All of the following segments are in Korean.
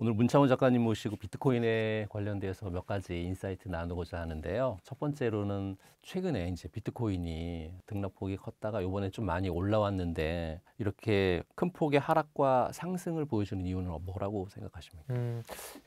오늘 문창호 작가님 모시고 비트코인에 관련돼서 몇 가지 인사이트 나누고자 하는데요. 첫 번째로는 최근에 이제 비트코인이 등락폭이 컸다가 이번에 좀 많이 올라왔는데 이렇게 큰 폭의 하락과 상승을 보여주는 이유는 뭐라고 생각하십니까?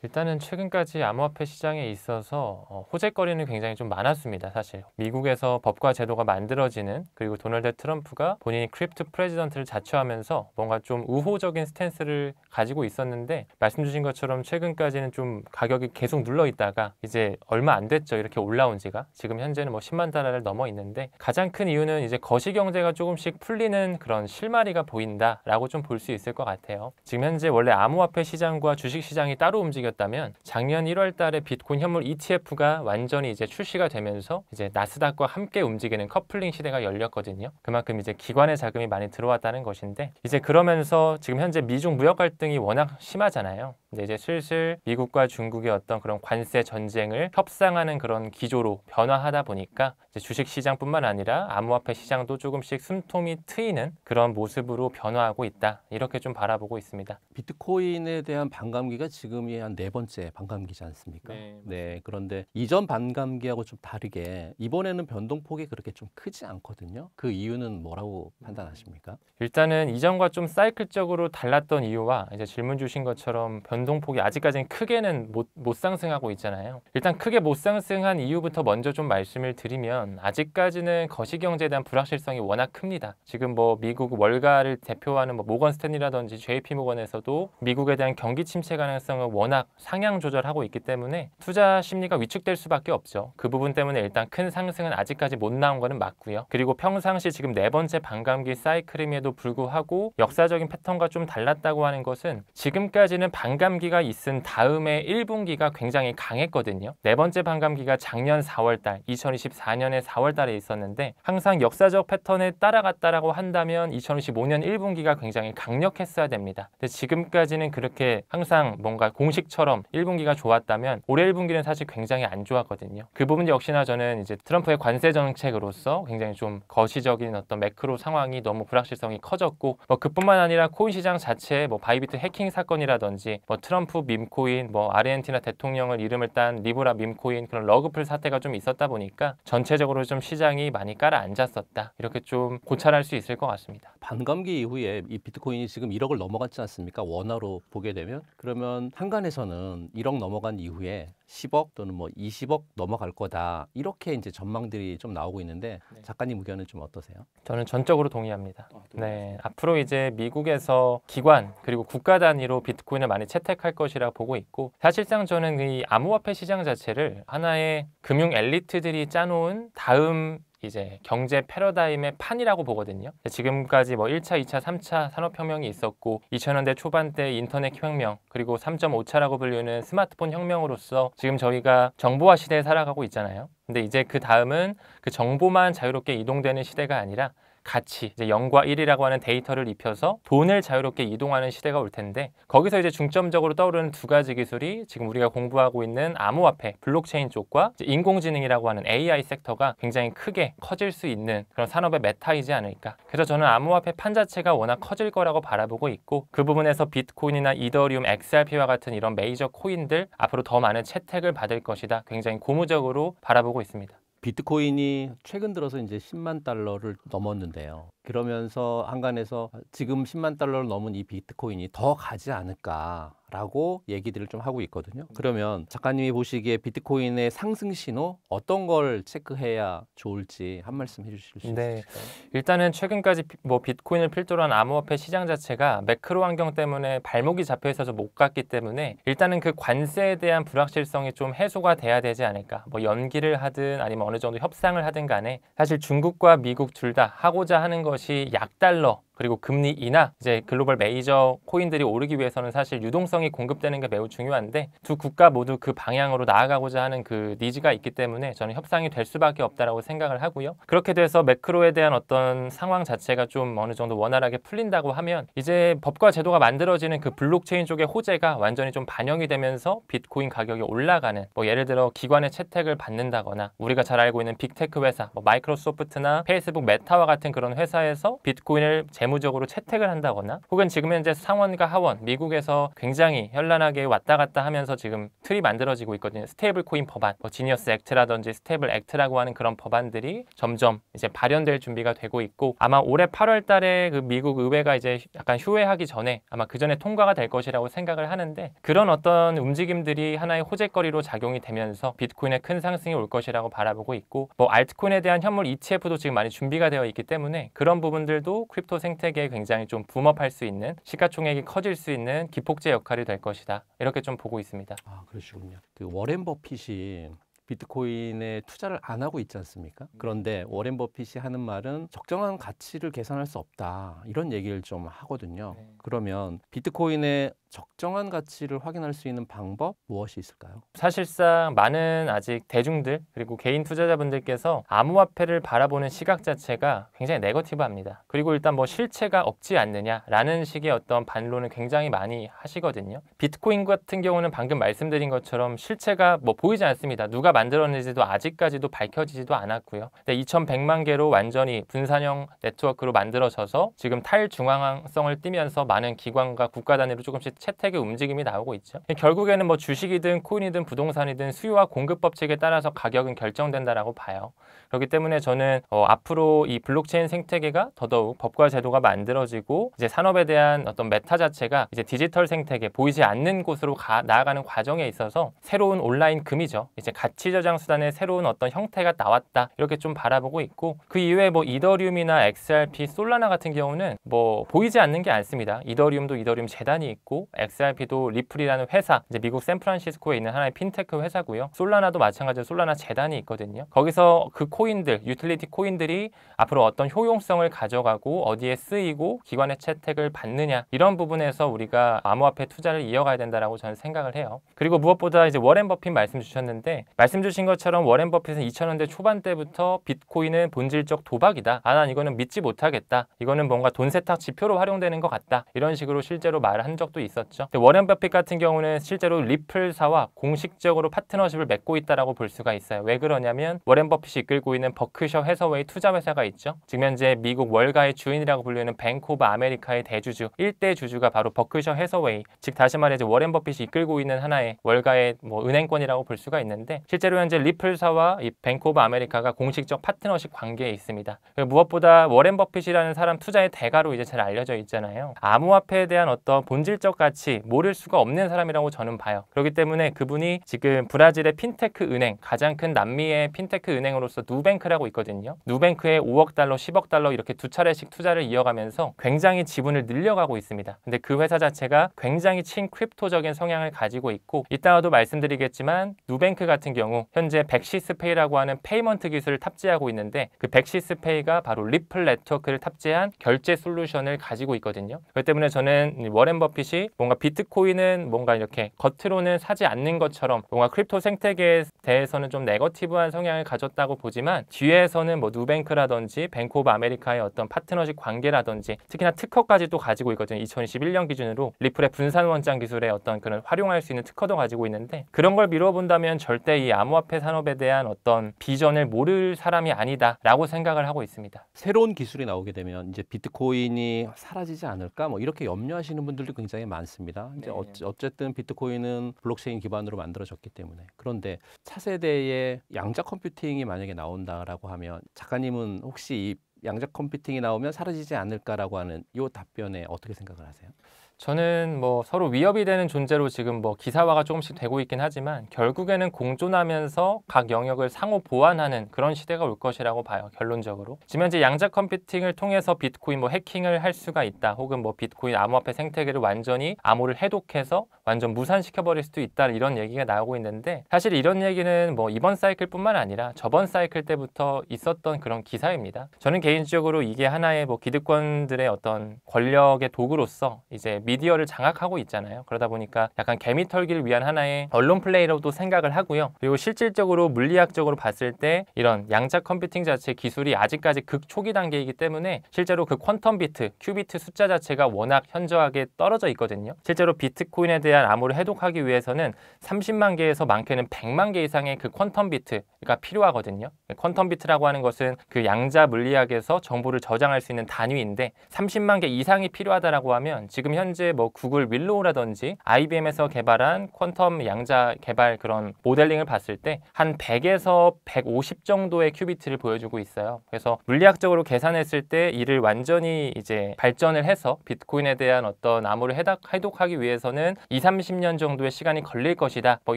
일단은 최근까지 암호화폐 시장에 있어서 호재거리는 굉장히 좀 많았습니다. 사실 미국에서 법과 제도가 만들어지는, 그리고 도널드 트럼프가 본인이 크립토 프레지던트를 자처하면서 뭔가 좀 우호적인 스탠스를 가지고 있었는데, 말씀 주신 것처럼 최근까지는 좀 가격이 계속 눌러 있다가 이제 얼마 안 됐죠. 이렇게 올라온 지가 지금 현재는 뭐 10만 달러를 넘어 있는데, 가장 큰 이유는 이제 거시경제가 조금씩 풀리는 그런 실마리가 보인다라고 좀 볼 수 있을 것 같아요. 지금 현재 원래 암호화폐 시장과 주식 시장이 따로 움직였다면 작년 1월 달에 비트코인 현물 ETF가 완전히 이제 출시가 되면서 이제 나스닥과 함께 움직이는 커플링 시대가 열렸거든요. 그만큼 이제 기관의 자금이 많이 들어왔다는 것인데, 이제 그러면서 지금 현재 미중 무역 갈등이 워낙 심하잖아요. 근데 이제 슬슬 미국과 중국의 어떤 그런 관세 전쟁을 협상하는 그런 기조로 변화하다 보니까 이제 주식 시장뿐만 아니라 암호화폐 시장도 조금씩 숨통이 트이는 그런 모습으로 변화하고 있다, 이렇게 좀 바라보고 있습니다. 비트코인에 대한 반감기가 지금이 한 네 번째 반감기지 않습니까? 네, 네, 그런데 이전 반감기하고 좀 다르게 이번에는 변동폭이 그렇게 좀 크지 않거든요. 그 이유는 뭐라고 판단하십니까? 일단은 이전과 좀 사이클적으로 달랐던 이유와, 이제 질문 주신 것처럼 변동폭이 아직까지는 크게는 못 상승하고 있잖아요. 일단 크게 못 상승한 이유부터 먼저 좀 말씀을 드리면, 아직까지는 거시경제에 대한 불확실성이 워낙 큽니다. 지금 뭐 미국 월가를 대표하는 뭐 모건 스탠리라든지 JP 모건에서도 미국에 대한 경기 침체 가능성을 워낙 상향 조절하고 있기 때문에 투자 심리가 위축될 수밖에 없죠. 그 부분 때문에 일단 큰 상승은 아직까지 못 나온 거는 맞고요. 그리고 평상시 지금 네 번째 반감기 사이클임에도 불구하고 역사적인 패턴과 좀 달랐다고 하는 것은, 지금까지는 반감기가 있은 다음에 1분기가 굉장히 강했거든요. 네 번째 반감기가 작년 4월달, 2024년의 4월달에 있었는데, 항상 역사적 패턴에 따라갔다라고 한다면 2025년 1분기가 굉장히 강력했어야 됩니다. 근데 지금까지는 그렇게 항상 뭔가 공식처럼 1분기가 좋았다면 올해 1분기는 사실 굉장히 안 좋았거든요. 그 부분 역시나 저는 이제 트럼프의 관세 정책으로서 굉장히 좀 거시적인 어떤 매크로 상황이 너무 불확실성이 커졌고, 뭐 그뿐만 아니라 코인 시장 자체에 뭐 바이비트 해킹 사건이라든지 뭐 트럼프 밈코인, 뭐 아르헨티나 대통령을 이름을 딴 리브라 밈코인, 그런 러그풀 사태가 좀 있었다 보니까 전체적으로 좀 시장이 많이 깔아앉았었다, 이렇게 좀 고찰할 수 있을 것 같습니다. 반감기 이후에 이 비트코인이 지금 1억을 넘어갔지 않습니까? 원화로 보게 되면 그러면 한간에서는 1억 넘어간 이후에 10억 또는 뭐 20억 넘어갈 거다, 이렇게 이제 전망들이 좀 나오고 있는데 작가님 의견은 좀 어떠세요? 저는 전적으로 동의합니다. 네, 앞으로 이제 미국에서 기관 그리고 국가 단위로 비트코인을 많이 채택할 것이라 보고 있고, 사실상 저는 이 암호화폐 시장 자체를 하나의 금융 엘리트들이 짜놓은 다음 이제 경제 패러다임의 판이라고 보거든요. 지금까지 뭐 1차, 2차, 3차 산업혁명이 있었고, 2000년대 초반때 인터넷 혁명, 그리고 3.5차라고 불리는 스마트폰 혁명으로서 지금 저희가 정보화 시대에 살아가고 있잖아요. 근데 이제 그 다음은 그 정보만 자유롭게 이동되는 시대가 아니라 가치, 이제 0과 1이라고 하는 데이터를 입혀서 돈을 자유롭게 이동하는 시대가 올 텐데, 거기서 이제 중점적으로 떠오르는 두 가지 기술이 지금 우리가 공부하고 있는 암호화폐, 블록체인 쪽과 이제 인공지능이라고 하는 AI 섹터가 굉장히 크게 커질 수 있는 그런 산업의 메타이지 않을까. 그래서 저는 암호화폐 판 자체가 워낙 커질 거라고 바라보고 있고, 그 부분에서 비트코인이나 이더리움, XRP와 같은 이런 메이저 코인들 앞으로 더 많은 채택을 받을 것이다, 굉장히 고무적으로 바라보고 있습니다. 비트코인이 최근 들어서 이제 10만 달러를 넘었는데요. 그러면서 한간에서 지금 10만 달러를 넘은 이 비트코인이 더 가지 않을까라고 얘기들을 좀 하고 있거든요. 그러면 작가님이 보시기에 비트코인의 상승 신호 어떤 걸 체크해야 좋을지 한 말씀 해주실 수 네, 있으실까요? 일단은 최근까지 뭐 비트코인을 필두로 한 암호화폐 시장 자체가 매크로 환경 때문에 발목이 잡혀 있어서 못 갔기 때문에, 일단은 그 관세에 대한 불확실성이 좀 해소가 돼야 되지 않을까. 뭐 연기를 하든 아니면 어느 정도 협상을 하든 간에, 사실 중국과 미국 둘 다 하고자 하는 것이 약달러 그리고 금리 인하, 이제 글로벌 메이저 코인들이 오르기 위해서는 사실 유동성이 공급되는 게 매우 중요한데, 두 국가 모두 그 방향으로 나아가고자 하는 그 니즈가 있기 때문에 저는 협상이 될 수밖에 없다라고 생각을 하고요. 그렇게 돼서 매크로에 대한 어떤 상황 자체가 좀 어느 정도 원활하게 풀린다고 하면, 이제 법과 제도가 만들어지는 그 블록체인 쪽의 호재가 완전히 좀 반영이 되면서 비트코인 가격이 올라가는, 뭐 예를 들어 기관의 채택을 받는다거나, 우리가 잘 알고 있는 빅테크 회사, 뭐 마이크로소프트나 페이스북, 메타와 같은 그런 회사에서 비트코인을 재무 재무적으로 채택을 한다거나 혹은 지금 현재 상원과 하원, 미국에서 굉장히 현란하게 왔다 갔다 하면서 지금 틀이 만들어지고 있거든요. 스테이블 코인 법안, 뭐 지니어스 액트라든지 스테이블 액트라고 하는 그런 법안들이 점점 이제 발현될 준비가 되고 있고 아마 올해 8월 달에 그 미국 의회가 이제 약간 휴회하기 전에 아마 그 전에 통과가 될 것이라고 생각을 하는데 그런 어떤 움직임들이 하나의 호재거리로 작용이 되면서 비트코인의 큰 상승이 올 것이라고 바라보고 있고 뭐 알트코인에 대한 현물 ETF도 지금 많이 준비가 되어 있기 때문에 그런 부분들도 크립토 생태계에 굉장히 좀 붐업할 수 있는 시가총액이 커질 수 있는 기폭제 역할이 될 것이다. 이렇게 좀 보고 있습니다. 아, 그러시군요. 그 워렌 버핏이 비트코인에 투자를 안 하고 있지 않습니까? 그런데 워렌 버핏이 하는 말은 적정한 가치를 계산할 수 없다. 이런 얘기를 좀 하거든요. 네. 그러면 비트코인의 적정한 가치를 확인할 수 있는 방법 무엇이 있을까요? 사실상 많은 아직 대중들 그리고 개인 투자자분들께서 암호화폐를 바라보는 시각 자체가 굉장히 네거티브합니다. 그리고 일단 뭐 실체가 없지 않느냐라는 식의 어떤 반론을 굉장히 많이 하시거든요. 비트코인 같은 경우는 방금 말씀드린 것처럼 실체가 뭐 보이지 않습니다. 누가 만들었는지도 아직까지도 밝혀지지도 않았고요. 근데 2100만 개로 완전히 분산형 네트워크로 만들어져서 지금 탈중앙성을 띠면서 많은 기관과 국가 단위로 조금씩 채택의 움직임이 나오고 있죠. 결국에는 뭐 주식이든 코인이든 부동산이든 수요와 공급 법칙에 따라서 가격은 결정된다라고 봐요. 그렇기 때문에 저는 앞으로 이 블록체인 생태계가 더더욱 법과 제도가 만들어지고 이제 산업에 대한 어떤 메타 자체가 이제 디지털 생태계 보이지 않는 곳으로 나아가는 과정에 있어서 새로운 온라인 금이죠. 이제 가치 저장 수단의 새로운 어떤 형태가 나왔다 이렇게 좀 바라보고 있고 그 이외에 뭐 이더리움이나 XRP, 솔라나 같은 경우는 뭐 보이지 않는 게 않습니다. 이더리움도 이더리움 재단이 있고 XRP도 리플이라는 회사, 이제 미국 샌프란시스코에 있는 하나의 핀테크 회사고요. 솔라나도 마찬가지로 솔라나 재단이 있거든요. 거기서 그 코인들, 유틸리티 코인들이 앞으로 어떤 효용성을 가져가고 어디에 쓰이고 기관의 채택을 받느냐 이런 부분에서 우리가 암호화폐 투자를 이어가야 된다라고 저는 생각을 해요. 그리고 무엇보다 이제 워렌 버핏 말씀 주셨는데 말씀 주신 것처럼 워렌 버핏은 2000년대 초반 때부터 비트코인은 본질적 도박이다. 난 이거는 믿지 못하겠다. 이거는 뭔가 돈 세탁 지표로 활용되는 것 같다. 이런 식으로 실제로 말을 한 적도 있었죠. 워렌 버핏 같은 경우는 실제로 리플사와 공식적으로 파트너십을 맺고 있다라고 볼 수가 있어요. 왜 그러냐면 워렌 버핏이 이끌고 있는 버크셔 해서웨이 투자 회사가 있죠. 지금 현재 미국 월가의 주인이라고 불리는 뱅크 오브 아메리카의 대주주 1대 주주가 바로 버크셔 해서웨이, 즉 다시 말해 워렌 버핏이 이끌고 있는 하나의 월가의 뭐 은행권이라고 볼 수가 있는데 실제로 현재 리플사와 이 뱅크 오브 아메리카가 공식적 파트너십 관계에 있습니다. 무엇보다 워렌 버핏이라는 사람 투자의 대가로 이제 잘 알려져 있잖아요. 암호화폐에 대한 어떤 본질적 가치 모를 수가 없는 사람이라고 저는 봐요. 그렇기 때문에 그분이 지금 브라질의 핀테크 은행, 가장 큰 남미의 핀테크 은행으로서 누뱅크라고 있거든요. 누뱅크에 5억 달러, 10억 달러 이렇게 두 차례씩 투자를 이어가면서 굉장히 지분을 늘려가고 있습니다. 근데 그 회사 자체가 굉장히 친크립토적인 성향을 가지고 있고 이따가도 말씀드리겠지만 누뱅크 같은 경우 현재 백시스페이라고 하는 페이먼트 기술을 탑재하고 있는데 그 백시스페이가 바로 리플 네트워크를 탑재한 결제 솔루션을 가지고 있거든요. 그렇기 때문에 저는 워렌 버핏이 뭔가 비트코인은 뭔가 이렇게 겉으로는 사지 않는 것처럼 뭔가 크립토 생태계에 대해서는 좀 네거티브한 성향을 가졌다고 보지만 뒤에서는 뭐 누뱅크라든지 뱅크 오브 아메리카의 어떤 파트너십 관계라든지 특히나 특허까지도 가지고 있거든요. 2021년 기준으로 리플의 분산 원장 기술의 어떤 그런 활용할 수 있는 특허도 가지고 있는데 그런 걸 미뤄본다면 절대 이 암호화폐 산업에 대한 어떤 비전을 모를 사람이 아니다라고 생각을 하고 있습니다. 새로운 기술이 나오게 되면 이제 비트코인이 사라지지 않을까 뭐 이렇게 염려하시는 분들도 굉장히 많습니다. 이제 어쨌든 비트코인은 블록체인 기반으로 만들어졌기 때문에. 그런데 차세대의 양자 컴퓨팅이 만약에 나온다라고 하면 작가님은 혹시 이 양자 컴퓨팅이 나오면 사라지지 않을까라고 하는 이 답변에 어떻게 생각을 하세요? 저는 뭐 서로 위협이 되는 존재로 지금 뭐 기사화가 조금씩 되고 있긴 하지만 결국에는 공존하면서 각 영역을 상호 보완하는 그런 시대가 올 것이라고 봐요. 결론적으로. 지금 현재 양자 컴퓨팅을 통해서 비트코인 뭐 해킹을 할 수가 있다. 혹은 뭐 비트코인 암호화폐 생태계를 완전히 암호를 해독해서 완전 무산시켜버릴 수도 있다. 이런 얘기가 나오고 있는데 사실 이런 얘기는 뭐 이번 사이클뿐만 아니라 저번 사이클 때부터 있었던 그런 기사입니다. 저는 개인적으로 이게 하나의 뭐 기득권들의 어떤 권력의 도구로서 이제 미디어를 장악하고 있잖아요. 그러다 보니까 약간 개미 털기를 위한 하나의 언론 플레이로도 생각을 하고요. 그리고 실질적으로 물리학적으로 봤을 때 이런 양자 컴퓨팅 자체 기술이 아직까지 극초기 단계이기 때문에 실제로 그 퀀텀 비트, 큐비트 숫자 자체가 워낙 현저하게 떨어져 있거든요. 실제로 비트코인에 대한 대한 암호를 해독하기 위해서는 30만 개에서 많게는 100만 개 이상의 그 퀀텀 비트가 필요하거든요. 퀀텀 비트라고 하는 것은 그 양자 물리학에서 정보를 저장할 수 있는 단위인데 30만 개 이상이 필요하다라고 하면 지금 현재 뭐 구글 윌로우라든지 IBM에서 개발한 퀀텀 양자 개발 그런 모델링을 봤을 때 한 100에서 150 정도의 큐비트를 보여주고 있어요. 그래서 물리학적으로 계산했을 때 이를 완전히 이제 발전을 해서 비트코인에 대한 어떤 암호를 해독하기 위해서는 20-30년 정도의 시간이 걸릴 것이다. 뭐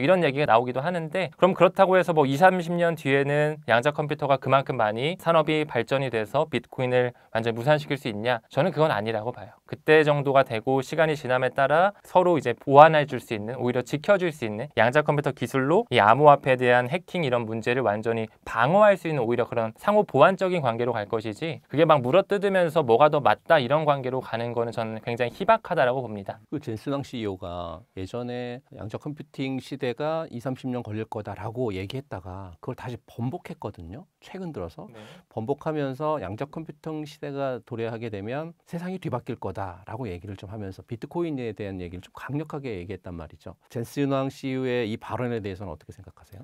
이런 얘기가 나오기도 하는데 그럼 그렇다고 해서 뭐 20-30년 뒤에는 양자 컴퓨터가 그만큼 많이 산업이 발전이 돼서 비트코인을 완전히 무산시킬 수 있냐? 저는 그건 아니라고 봐요. 그때 정도가 되고 시간이 지남에 따라 서로 이제 보완해 줄 수 있는 오히려 지켜줄 수 있는 양자 컴퓨터 기술로 이 암호화폐에 대한 해킹 이런 문제를 완전히 방어할 수 있는 오히려 그런 상호 보완적인 관계로 갈 것이지 그게 막 물어뜯으면서 뭐가 더 맞다 이런 관계로 가는 거는 저는 굉장히 희박하다라고 봅니다. 그 젠슨왕 CEO가 예전에 양자 컴퓨팅 시대가 20-30년 걸릴 거다라고 얘기했다가 그걸 다시 번복했거든요. 최근 들어서 번복하면서 양자 컴퓨팅 시대가 도래하게 되면 세상이 뒤바뀔 거다라고 얘기를 좀 하면서 비트코인에 대한 얘기를 좀 강력하게 얘기했단 말이죠. 젠슨왕 CEO의 이 발언에 대해서는 어떻게 생각하세요?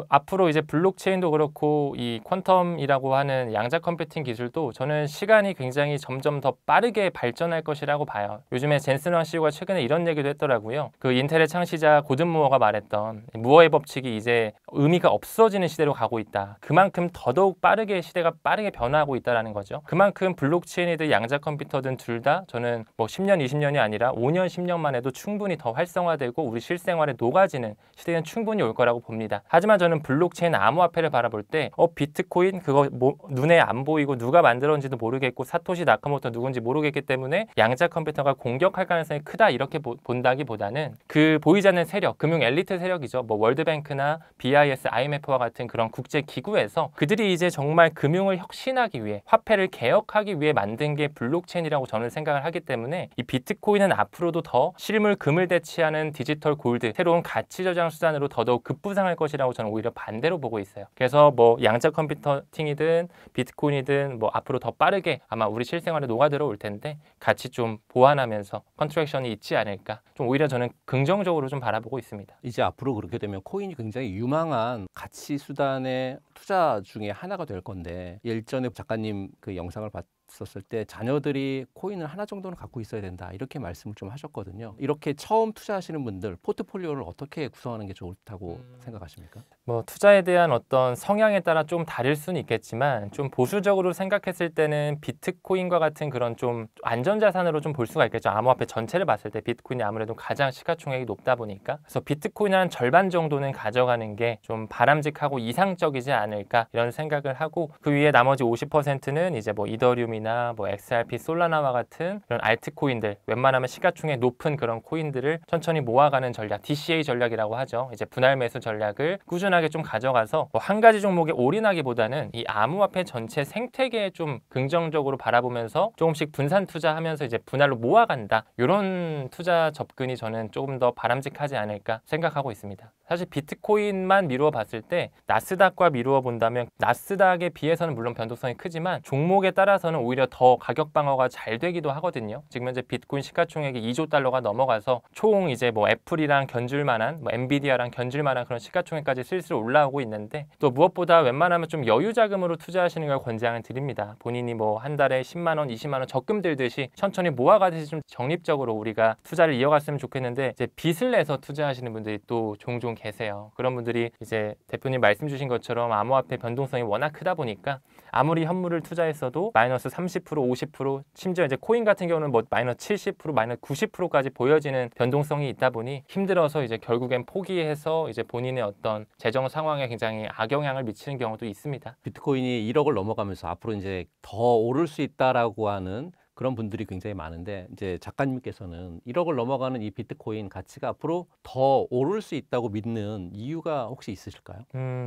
앞으로 이제 블록체인도 그렇고 이 퀀텀이라고 하는 양자 컴퓨팅 기술도 저는 시간이 굉장히 점점 더 빠르게 발전할 것이라고 봐요. 요즘에 젠슨 왕 CEO가 최근에 이런 얘기도 했더라고요. 그 인텔의 창시자 고든 무어가 말했던 무어의 법칙이 이제 의미가 없어지는 시대로 가고 있다. 그만큼 더더욱 빠르게 시대가 빠르게 변화하고 있다는 거죠. 그만큼 블록체인이든 양자 컴퓨터든 둘 다 저는 뭐 10년, 20년이 아니라 5년, 10년만 해도 충분히 더 활성화되고 우리 실생활에 녹아지는 시대는 충분히 올 거라고 봅니다. 하지만 저는 블록체인 암호화폐를 바라볼 때 비트코인 그거 눈에 안 보이고 누가 만들었는지도 모르겠고 사토시 나카모토 누군지 모르겠기 때문에 양자 컴퓨터가 공격할 가능성이 크다 이렇게 본다기보다는 그 보이지 않는 세력, 금융 엘리트 세력이죠. 뭐 월드뱅크나 BIS, IMF와 같은 그런 국제 기구에서 그들이 이제 정말 금융을 혁신하기 위해 화폐를 개혁하기 위해 만든 게 블록체인이라고 저는 생각을 하기 때문에 이 비트코인은 앞으로도 더 실물 금을 대체하는 디지털 골드, 새로운 가치 저장 수단으로 더더욱 급부상할 것이라고 저는 오히려 반대로 보고 있어요. 그래서 뭐 양자 컴퓨팅이든 비트코인이든 뭐 앞으로 더 빠르게 아마 우리 실생활에 녹아들어 올 텐데 같이 좀 보완하면서 컨트랙션이 있지 않을까. 좀 오히려 저는 긍정적으로 좀 바라보고 있습니다. 이제 앞으로 그렇게 되면 코인이 굉장히 유망한 가치 수단의 투자 중에 하나가 될 건데 일전에 작가님 그 영상을 봤었을 때 자녀들이 코인을 하나 정도는 갖고 있어야 된다 이렇게 말씀을 좀 하셨거든요. 이렇게 처음 투자하시는 분들 포트폴리오를 어떻게 구성하는 게 좋다고 생각하십니까? 뭐 투자에 대한 어떤 성향에 따라 좀 다를 수는 있겠지만 좀 보수적으로 생각했을 때는 비트코인과 같은 그런 좀 안전자산으로 좀 볼 수가 있겠죠. 암호화폐 전체를 봤을 때 비트코인이 아무래도 가장 시가총액이 높다 보니까 그래서 비트코인 한 절반 정도는 가져가는 게 좀 바람직하고 이상적이지 않을까 이런 생각을 하고 그 위에 나머지 50%는 이제 뭐 이더리움이나 뭐 XRP, 솔라나와 같은 그런 알트코인들 웬만하면 시가총액 높은 그런 코인들을 천천히 모아가는 전략, DCA 전략이라고 하죠. 이제 분할 매수 전략을 꾸준하게 좀 가져가서 뭐 한 가지 종목에 올인하기보다는 이 암호화폐 전체 생태계에 좀 긍정적으로 바라보면서 조금씩 분산 투자하면서 이제 분할로 모아간다. 이런 투자 접근이 저는 조금 더 바람직하지 않을까 생각하고 있습니다. 사실 비트코인만 미루어 봤을 때 나스닥과 미루어 본다면 나스닥에 비해서는 물론 변동성이 크지만 종목에 따라서는 오히려 더 가격 방어가 잘 되기도 하거든요. 지금 현재 비트코인 시가총액이 2조 달러가 넘어가서 총 이제 뭐 애플이랑 견줄 만한 뭐 엔비디아랑 견줄 만한 그런 시가총액까지 슬슬 올라오고 있는데 또 무엇보다 웬만하면 좀 여유 자금으로 투자하시는 걸 권장을 드립니다. 본인이 뭐 한 달에 10만 원, 20만 원 적금 들듯이 천천히 모아가듯이 좀 적립적으로 우리가 투자를 이어갔으면 좋겠는데 이제 빚을 내서 투자하시는 분들이 또 종종 계세요. 그런 분들이 이제 대표님 말씀 주신 것처럼 암호화폐 변동성이 워낙 크다 보니까 아무리 현물을 투자했어도 마이너스 30%, 50%, 심지어 이제 코인 같은 경우는 뭐 마이너스 70%, 마이너스 90%까지 보여지는 변동성이 있다 보니 힘들어서 이제 결국엔 포기해서 이제 본인의 어떤 재정 상황에 굉장히 악영향을 미치는 경우도 있습니다. 비트코인이 1억을 넘어가면서 앞으로 이제 더 오를 수 있다라고 하는 그런 분들이 굉장히 많은데 이제 작가님께서는 1억을 넘어가는 이 비트코인 가치가 앞으로 더 오를 수 있다고 믿는 이유가 혹시 있으실까요?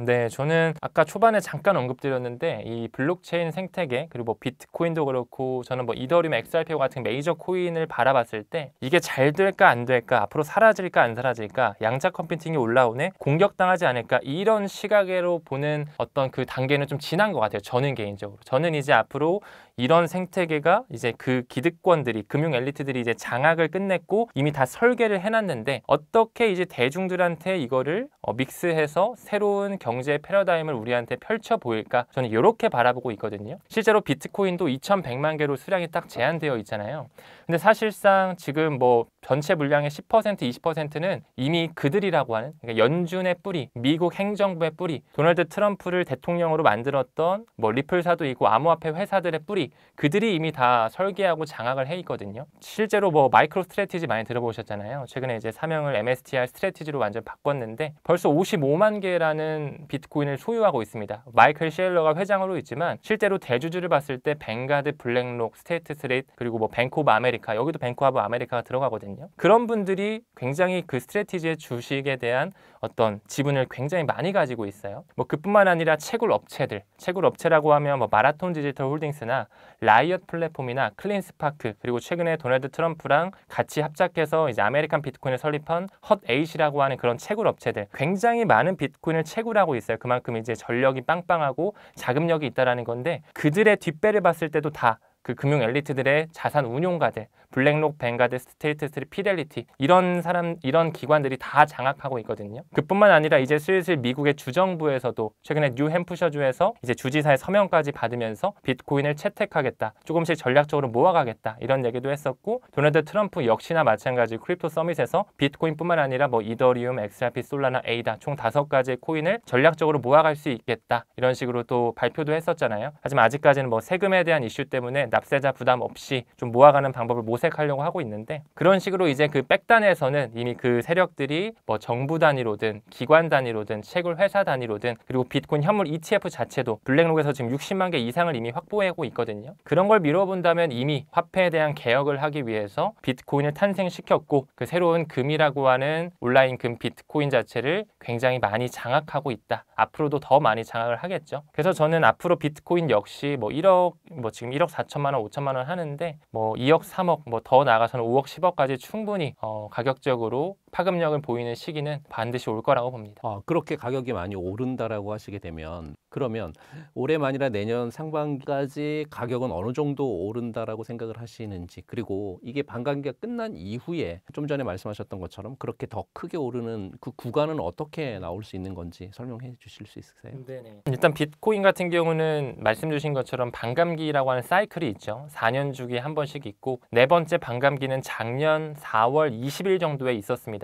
네, 저는 아까 초반에 잠깐 언급드렸는데 이 블록체인 생태계 그리고 뭐 비트코인도 그렇고 저는 뭐 이더리움, XRP 같은 메이저 코인을 바라봤을 때 이게 잘 될까 안 될까 앞으로 사라질까 안 사라질까 양자 컴퓨팅이 올라오네 공격당하지 않을까 이런 시각으로 보는 어떤 그 단계는 좀 지난 것 같아요. 저는 개인적으로 저는 이제 앞으로 이런 생태계가 이제 그 기득권들이 금융 엘리트들이 이제 장악을 끝냈고 이미 다 설계를 해놨는데 어떻게 이제 대중들한테 이거를 믹스해서 새로운 경제 패러다임을 우리한테 펼쳐 보일까? 저는 이렇게 바라보고 있거든요. 실제로 비트코인도 2,100만 개로 수량이 딱 제한되어 있잖아요. 근데 사실상 지금 뭐 전체 물량의 10%, 20%는 이미 그들이라고 하는 그러니까 연준의 뿌리, 미국 행정부의 뿌리, 도널드 트럼프를 대통령으로 만들었던 뭐 리플사도 있고 암호화폐 회사들의 뿌리, 그들이 이미 다 설계하고 장악을 해 있거든요. 실제로 뭐 마이크로 스트래티지 많이 들어보셨잖아요. 최근에 이제 사명을 MSTR 스트래티지로 완전 바꿨는데 벌써 55만 개라는 비트코인을 소유하고 있습니다. 마이클 셰일러가 회장으로 있지만 실제로 대주주를 봤을 때 뱅가드, 블랙록, 스테이트 스트리트 그리고 뭐 뱅크 오브 아메리카, 여기도 뱅크 오브 아메리카가 들어가거든요. 그런 분들이 굉장히 그 스트래티지의 주식에 대한 어떤 지분을 굉장히 많이 가지고 있어요. 뭐 그뿐만 아니라 채굴 업체들, 채굴 업체라고 하면 뭐 마라톤 디지털 홀딩스나 라이엇 플랫폼이나 클린스파크, 그리고 최근에 도널드 트럼프랑 같이 합작해서 이제 아메리칸 비트코인을 설립한 헛8이라고 하는 그런 채굴 업체들, 굉장히 많은 비트코인을 채굴하고 있어요. 그만큼 이제 전력이 빵빵하고 자금력이 있다라는 건데 그들의 뒷배를 봤을 때도 다 그 금융 엘리트들의 자산 운용가들, 블랙록, 뱅가드, 스테이트 스트리트, 피델리티 이런 기관들이 다 장악하고 있거든요. 그뿐만 아니라 이제 슬슬 미국의 주정부에서도 최근에 뉴햄프셔주에서 이제 주지사의 서명까지 받으면서 비트코인을 채택하겠다, 조금씩 전략적으로 모아가겠다 이런 얘기도 했었고, 도널드 트럼프 역시나 마찬가지 크립토 서밋에서 비트코인뿐만 아니라 뭐 이더리움, XRP, 솔라나, 에이다 총 5가지의 코인을 전략적으로 모아갈 수 있겠다 이런 식으로 또 발표도 했었잖아요. 하지만 아직까지는 뭐 세금에 대한 이슈 때문에 납세자 부담 없이 좀 모아가는 방법을 모색하려고 하고 있는데, 그런 식으로 이제 그 백단에서는 이미 그 세력들이 뭐 정부 단위로든 기관 단위로든 채굴 회사 단위로든, 그리고 비트코인 현물 ETF 자체도 블랙록에서 지금 60만 개 이상을 이미 확보하고 있거든요. 그런 걸 미뤄본다면 이미 화폐에 대한 개혁을 하기 위해서 비트코인을 탄생시켰고, 그 새로운 금이라고 하는 온라인 금 비트코인 자체를 굉장히 많이 장악하고 있다. 앞으로도 더 많이 장악을 하겠죠. 그래서 저는 앞으로 비트코인 역시 뭐 1억, 뭐 지금 1억 4천만 원, 5천만 원 하는데 뭐 2억, 3억, 뭐 더 나아가서는 5억, 10억까지 충분히 가격적으로 파급력을 보이는 시기는 반드시 올 거라고 봅니다. 그렇게 가격이 많이 오른다라고 하시게 되면, 그러면 올해 말이나 내년 상반기까지 가격은 어느 정도 오른다라고 생각을 하시는지, 그리고 이게 반감기가 끝난 이후에 좀 전에 말씀하셨던 것처럼 그렇게 더 크게 오르는 그 구간은 어떻게 나올 수 있는 건지 설명해 주실 수 있으세요? 네네. 일단 비트코인 같은 경우는 말씀 주신 것처럼 반감기라고 하는 사이클이 있죠. 4년 주기에 한 번씩 있고, 네 번째 반감기는 작년 4월 20일 정도에 있었습니다.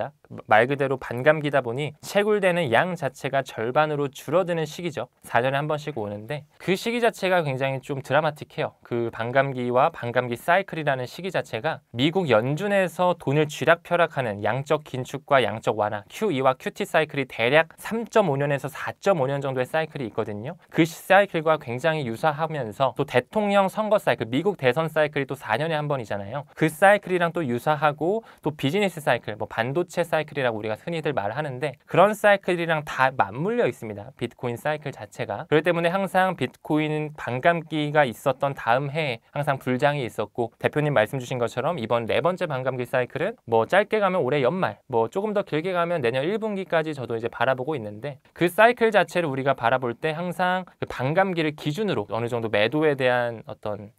말 그대로 반감기다 보니 채굴되는 양 자체가 절반으로 줄어드는 시기죠. 4년에 한 번씩 오는데 그 시기 자체가 굉장히 좀 드라마틱해요. 그 반감기와 반감기 사이클이라는 시기 자체가 미국 연준에서 돈을 쥐락펴락하는 양적 긴축과 양적 완화 QE와 QT 사이클이 대략 3.5년에서 4.5년 정도의 사이클이 있거든요. 그 사이클과 굉장히 유사하면서 또 대통령 선거 사이클, 미국 대선 사이클이 또 4년에 한 번이잖아요. 그 사이클이랑 또 유사하고, 또 비즈니스 사이클, 뭐 반도체 사이클이라고 우리가 흔히들 말하는데 그런 사이클이랑 다 맞물려 있습니다. 비트코인 사이클 자체가. 그렇기 때문에 항상 비트코인 반감기가 있었던 다음 해에 항상 불장이 있었고, 대표님 말씀 주신 것처럼 이번 네 번째 반감기 사이클은 뭐 짧게 가면 올해 연말, 뭐 조금 더 길게 가면 내년 1분기까지 저도 이제 바라보고 있는데, 그 사이클 자체를 우리가 바라볼 때 항상 그 반감기를 기준으로 어느 정도 매도에 대한 어떤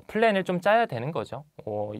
플랜을 좀 짜야 되는 거죠.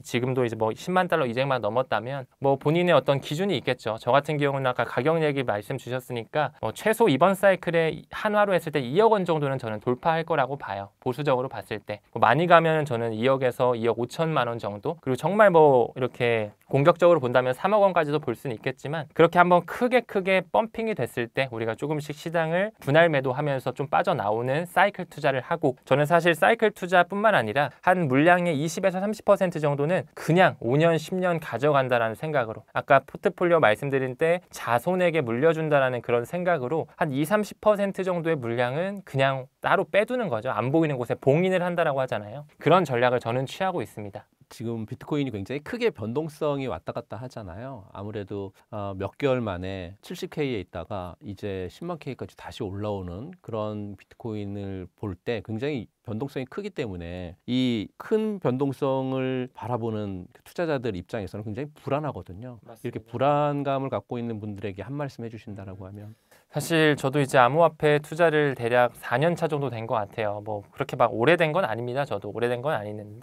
지금도 이제 뭐 10만 달러 이쟁만 넘었다면 뭐 본인의 어떤 기준이 있겠죠. 저 같은 경우는 아까 가격 얘기 말씀 주셨으니까 최소 이번 사이클에 한화로 했을 때 2억 원 정도는 저는 돌파할 거라고 봐요. 보수적으로 봤을 때. 많이 가면 저는 2억에서 2억 5천만 원 정도. 그리고 정말 뭐 이렇게 공격적으로 본다면 3억 원까지도 볼 수는 있겠지만, 그렇게 한번 크게 펌핑이 됐을 때 우리가 조금씩 시장을 분할 매도하면서 좀 빠져나오는 사이클 투자를 하고, 저는 사실 사이클 투자뿐만 아니라 한 물량의 20에서 30% 정도는 그냥 5년, 10년 가져간다라는 생각으로, 아까 포트폴리오 말씀드린 때 자손에게 물려준다라는 그런 생각으로 한 20, 30% 정도의 물량은 그냥 따로 빼두는 거죠. 안 보이는 곳에 봉인을 한다라고 하잖아요. 그런 전략을 저는 취하고 있습니다. 지금 비트코인이 굉장히 크게 변동성이 왔다 갔다 하잖아요. 아무래도 몇 개월 만에 70K에 있다가 이제 10만 K까지 다시 올라오는 그런 비트코인을 볼 때 굉장히 변동성이 크기 때문에 이 큰 변동성을 바라보는 투자자들 입장에서는 굉장히 불안하거든요. 맞습니다. 이렇게 불안감을 갖고 있는 분들에게 한 말씀 해주신다라고 하면? 사실 저도 이제 암호화폐 투자를 대략 4년 차 정도 된 것 같아요. 뭐 그렇게 막 오래된 건 아닙니다. 저도 오래된 건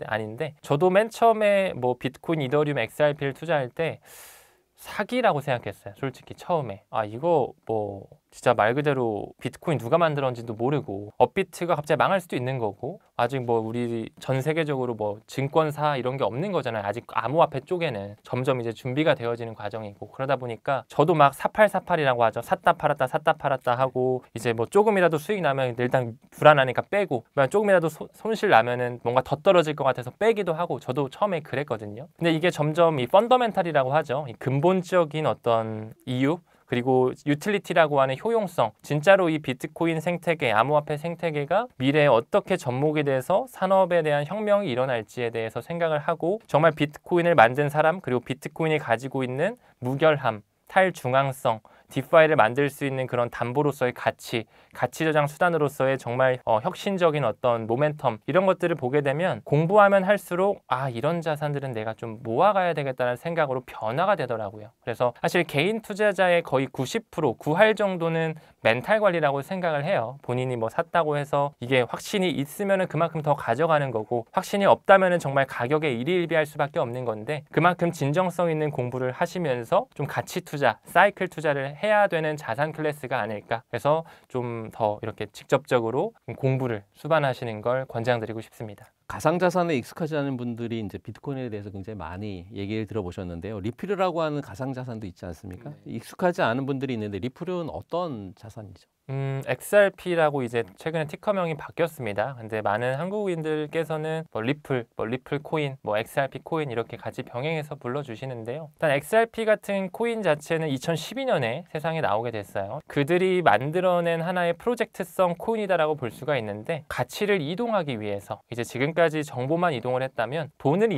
아닌데 저도 맨 처음에 뭐 비트코인, 이더리움, XRP를 투자할 때 사기라고 생각했어요. 솔직히 처음에. 아, 이거 뭐 진짜 말 그대로 비트코인 누가 만들었는지도 모르고 업비트가 갑자기 망할 수도 있는 거고 아직 뭐 우리 전 세계적으로 뭐 증권사 이런 게 없는 거잖아요. 아직 암호화폐 쪽에는 점점 이제 준비가 되어지는 과정이고 그러다 보니까 저도 막 사팔사팔이라고 하죠. 샀다 팔았다 하고 이제 뭐 조금이라도 수익 나면 일단 불안하니까 빼고 조금이라도 손실 나면은 뭔가 더 떨어질 것 같아서 빼기도 하고 저도 처음에 그랬거든요. 근데 이게 점점 이 펀더멘탈이라고 하죠. 이 근본적인 어떤 이유 그리고 유틸리티라고 하는 효용성, 진짜로 이 비트코인 생태계, 암호화폐 생태계가 미래에 어떻게 접목이 돼서 산업에 대한 혁명이 일어날지에 대해서 생각을 하고 정말 비트코인을 만든 사람 그리고 비트코인이 가지고 있는 무결함, 탈중앙성, 디파이를 만들 수 있는 그런 담보로서의 가치 저장 수단으로서의 정말 혁신적인 어떤 모멘텀 이런 것들을 보게 되면 공부하면 할수록 아, 이런 자산들은 내가 좀 모아가야 되겠다는 생각으로 변화가 되더라고요. 그래서 사실 개인 투자자의 거의 90%, 9할 정도는 멘탈 관리라고 생각을 해요. 본인이 뭐 샀다고 해서 이게 확신이 있으면은 그만큼 더 가져가는 거고 확신이 없다면은 정말 가격에 일희일비할 수밖에 없는 건데 그만큼 진정성 있는 공부를 하시면서 좀 가치 투자, 사이클 투자를 해야 되는 자산 클래스가 아닐까. 그래서 좀 더 이렇게 직접적으로 공부를 수반하시는 걸 권장드리고 싶습니다. 가상자산에 익숙하지 않은 분들이 이제 비트코인에 대해서 굉장히 많이 얘기를 들어보셨는데요. 리플이라고 하는 가상자산도 있지 않습니까? 익숙하지 않은 분들이 있는데 리플은 어떤 자산이죠? XRP라고 이제 최근에 티커명이 바뀌었습니다. 근데 많은 한국인들께서는 뭐 리플 코인, 뭐 XRP 코인 이렇게 같이 병행해서 불러주시는데요. 일단 XRP 같은 코인 자체는 2012년에 세상에 나오게 됐어요. 그들이 만들어낸 하나의 프로젝트성 코인이다라고 볼 수가 있는데 가치를 이동하기 위해서 이제 지금까지 정보만 이동을 했다면 돈을